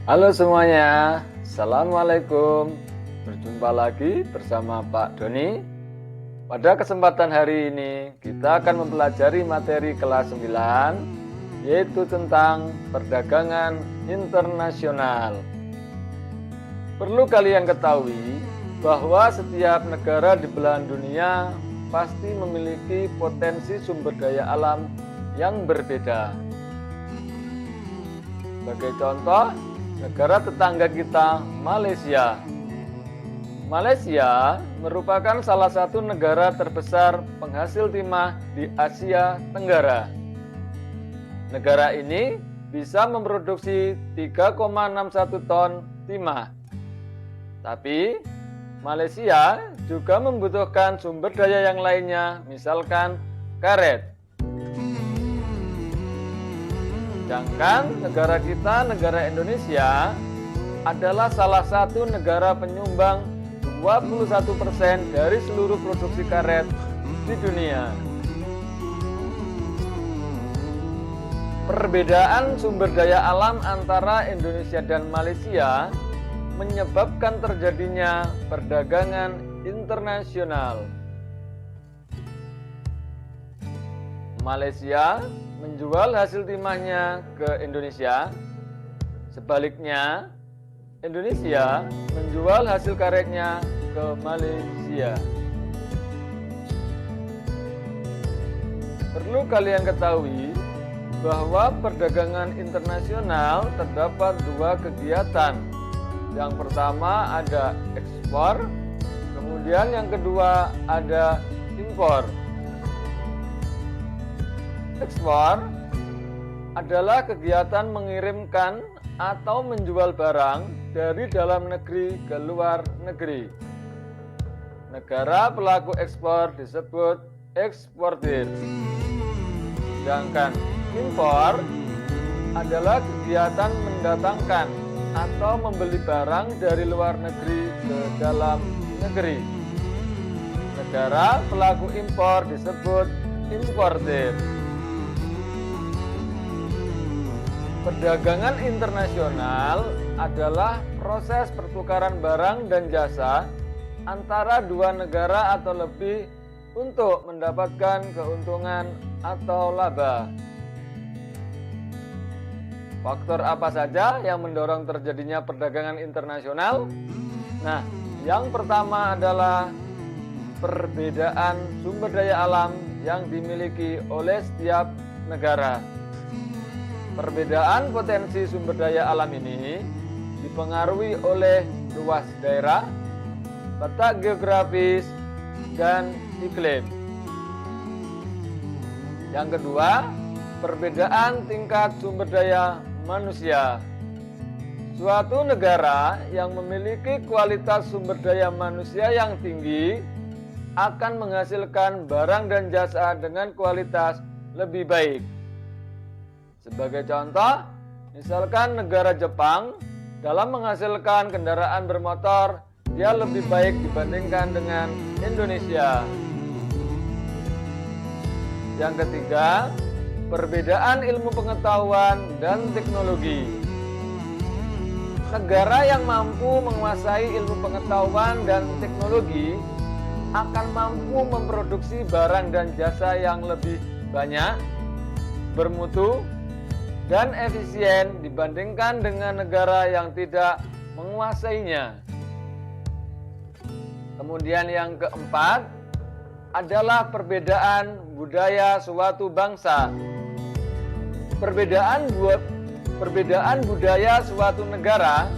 Halo semuanya, Assalamualaikum. Berjumpa lagi bersama Pak Doni. Pada kesempatan hari ini kita akan mempelajari materi kelas 9, yaitu tentang perdagangan internasional. Perlu kalian ketahui bahwa setiap negara di belahan dunia pasti memiliki potensi sumber daya alam yang berbeda. Sebagai contoh, negara tetangga kita, Malaysia. Malaysia merupakan salah satu negara terbesar penghasil timah di Asia Tenggara. Negara ini bisa memproduksi 3,61 ton timah. Tapi, Malaysia juga membutuhkan sumber daya yang lainnya, misalkan karet. Sedangkan negara kita, negara Indonesia, adalah salah satu negara penyumbang 21% dari seluruh produksi karet di dunia. Perbedaan sumber daya alam antara Indonesia dan Malaysia menyebabkan terjadinya perdagangan internasional. Malaysia menjual hasil timahnya ke Indonesia. Sebaliknya, Indonesia menjual hasil karetnya ke Malaysia. Perlu kalian ketahui bahwa perdagangan internasional terdapat dua kegiatan. Yang pertama ada ekspor, kemudian yang kedua ada impor. Ekspor adalah kegiatan mengirimkan atau menjual barang dari dalam negeri ke luar negeri. Negara pelaku ekspor disebut eksportir. Sedangkan impor adalah kegiatan mendatangkan atau membeli barang dari luar negeri ke dalam negeri. Negara pelaku impor disebut importir. Perdagangan internasional adalah proses pertukaran barang dan jasa antara dua negara atau lebih untuk mendapatkan keuntungan atau laba. Faktor apa saja yang mendorong terjadinya perdagangan internasional? Nah, yang pertama adalah perbedaan sumber daya alam yang dimiliki oleh setiap negara. Perbedaan potensi sumber daya alam ini dipengaruhi oleh luas daerah, letak geografis, dan iklim. Yang kedua, perbedaan tingkat sumber daya manusia. Suatu negara yang memiliki kualitas sumber daya manusia yang tinggi akan menghasilkan barang dan jasa dengan kualitas lebih baik. Sebagai contoh, misalkan negara Jepang dalam menghasilkan kendaraan bermotor, dia lebih baik dibandingkan dengan Indonesia. Yang ketiga, perbedaan ilmu pengetahuan dan teknologi. Negara yang mampu menguasai ilmu pengetahuan dan teknologi akan mampu memproduksi barang dan jasa yang lebih banyak, bermutu, dan efisien dibandingkan dengan negara yang tidak menguasainya. Kemudian yang keempat adalah perbedaan budaya suatu bangsa. Perbedaan budaya suatu negara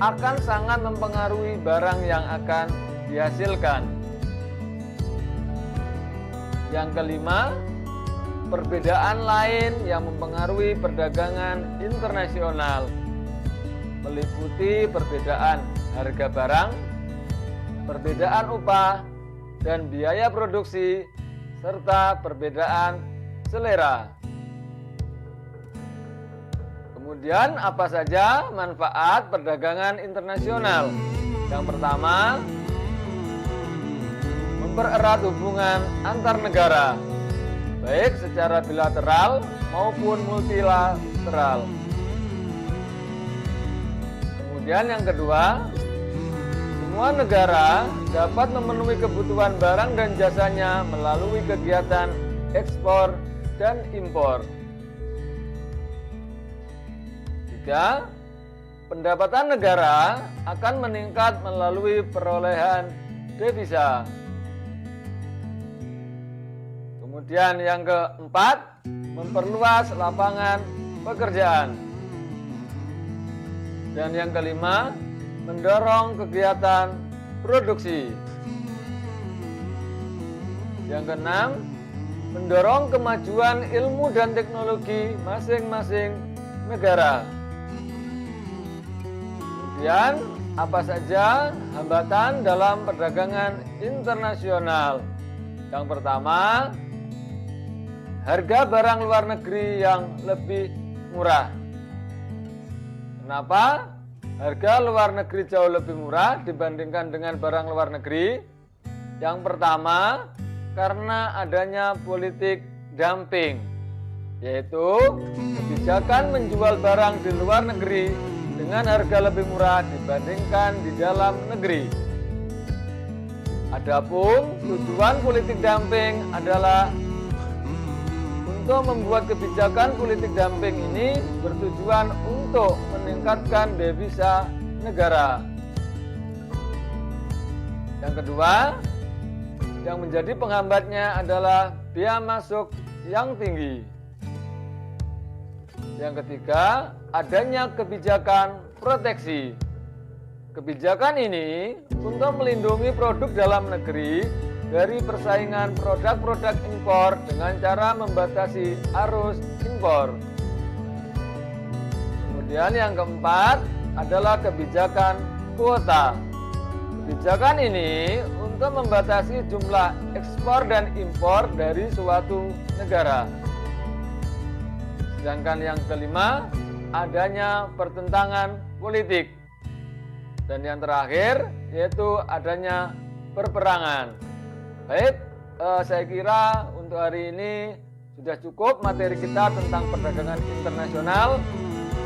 akan sangat mempengaruhi barang yang akan dihasilkan. Yang kelima, perbedaan lain yang mempengaruhi perdagangan internasional meliputi perbedaan harga barang, perbedaan upah dan biaya produksi, serta perbedaan selera. Kemudian apa saja manfaat perdagangan internasional? Yang pertama, mempererat hubungan antar negara, baik secara bilateral maupun multilateral. Kemudian yang kedua, semua negara dapat memenuhi kebutuhan barang dan jasanya melalui kegiatan ekspor dan impor. Tiga, pendapatan negara akan meningkat melalui perolehan devisa. Kemudian yang keempat, memperluas lapangan pekerjaan. Dan yang kelima, mendorong kegiatan produksi. Yang keenam, mendorong kemajuan ilmu dan teknologi masing-masing negara. Kemudian, apa saja hambatan dalam perdagangan internasional? Yang pertama, harga barang luar negeri yang lebih murah. Kenapa harga luar negeri jauh lebih murah dibandingkan dengan barang luar negeri? Yang pertama, karena adanya politik dumping, yaitu kebijakan menjual barang di luar negeri dengan harga lebih murah dibandingkan di dalam negeri. Adapun tujuan politik dumping adalah untuk membuat kebijakan politik dumping ini bertujuan untuk meningkatkan devisa negara. Yang kedua, yang menjadi penghambatnya adalah biaya masuk yang tinggi. Yang ketiga, adanya kebijakan proteksi. Kebijakan ini untuk melindungi produk dalam negeri dari persaingan produk-produk impor dengan cara membatasi arus impor. Kemudian yang keempat adalah kebijakan kuota. Kebijakan ini untuk membatasi jumlah ekspor dan impor dari suatu negara. Sedangkan yang kelima, adanya pertentangan politik. Dan yang terakhir, yaitu adanya perperangan. Baik, saya kira untuk hari ini sudah cukup materi kita tentang perdagangan internasional.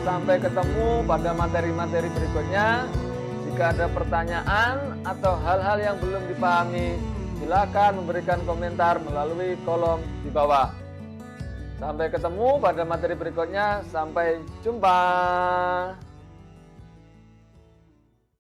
Sampai ketemu pada materi-materi berikutnya. Jika ada pertanyaan atau hal-hal yang belum dipahami, silakan memberikan komentar melalui kolom di bawah. Sampai ketemu pada materi berikutnya. Sampai jumpa.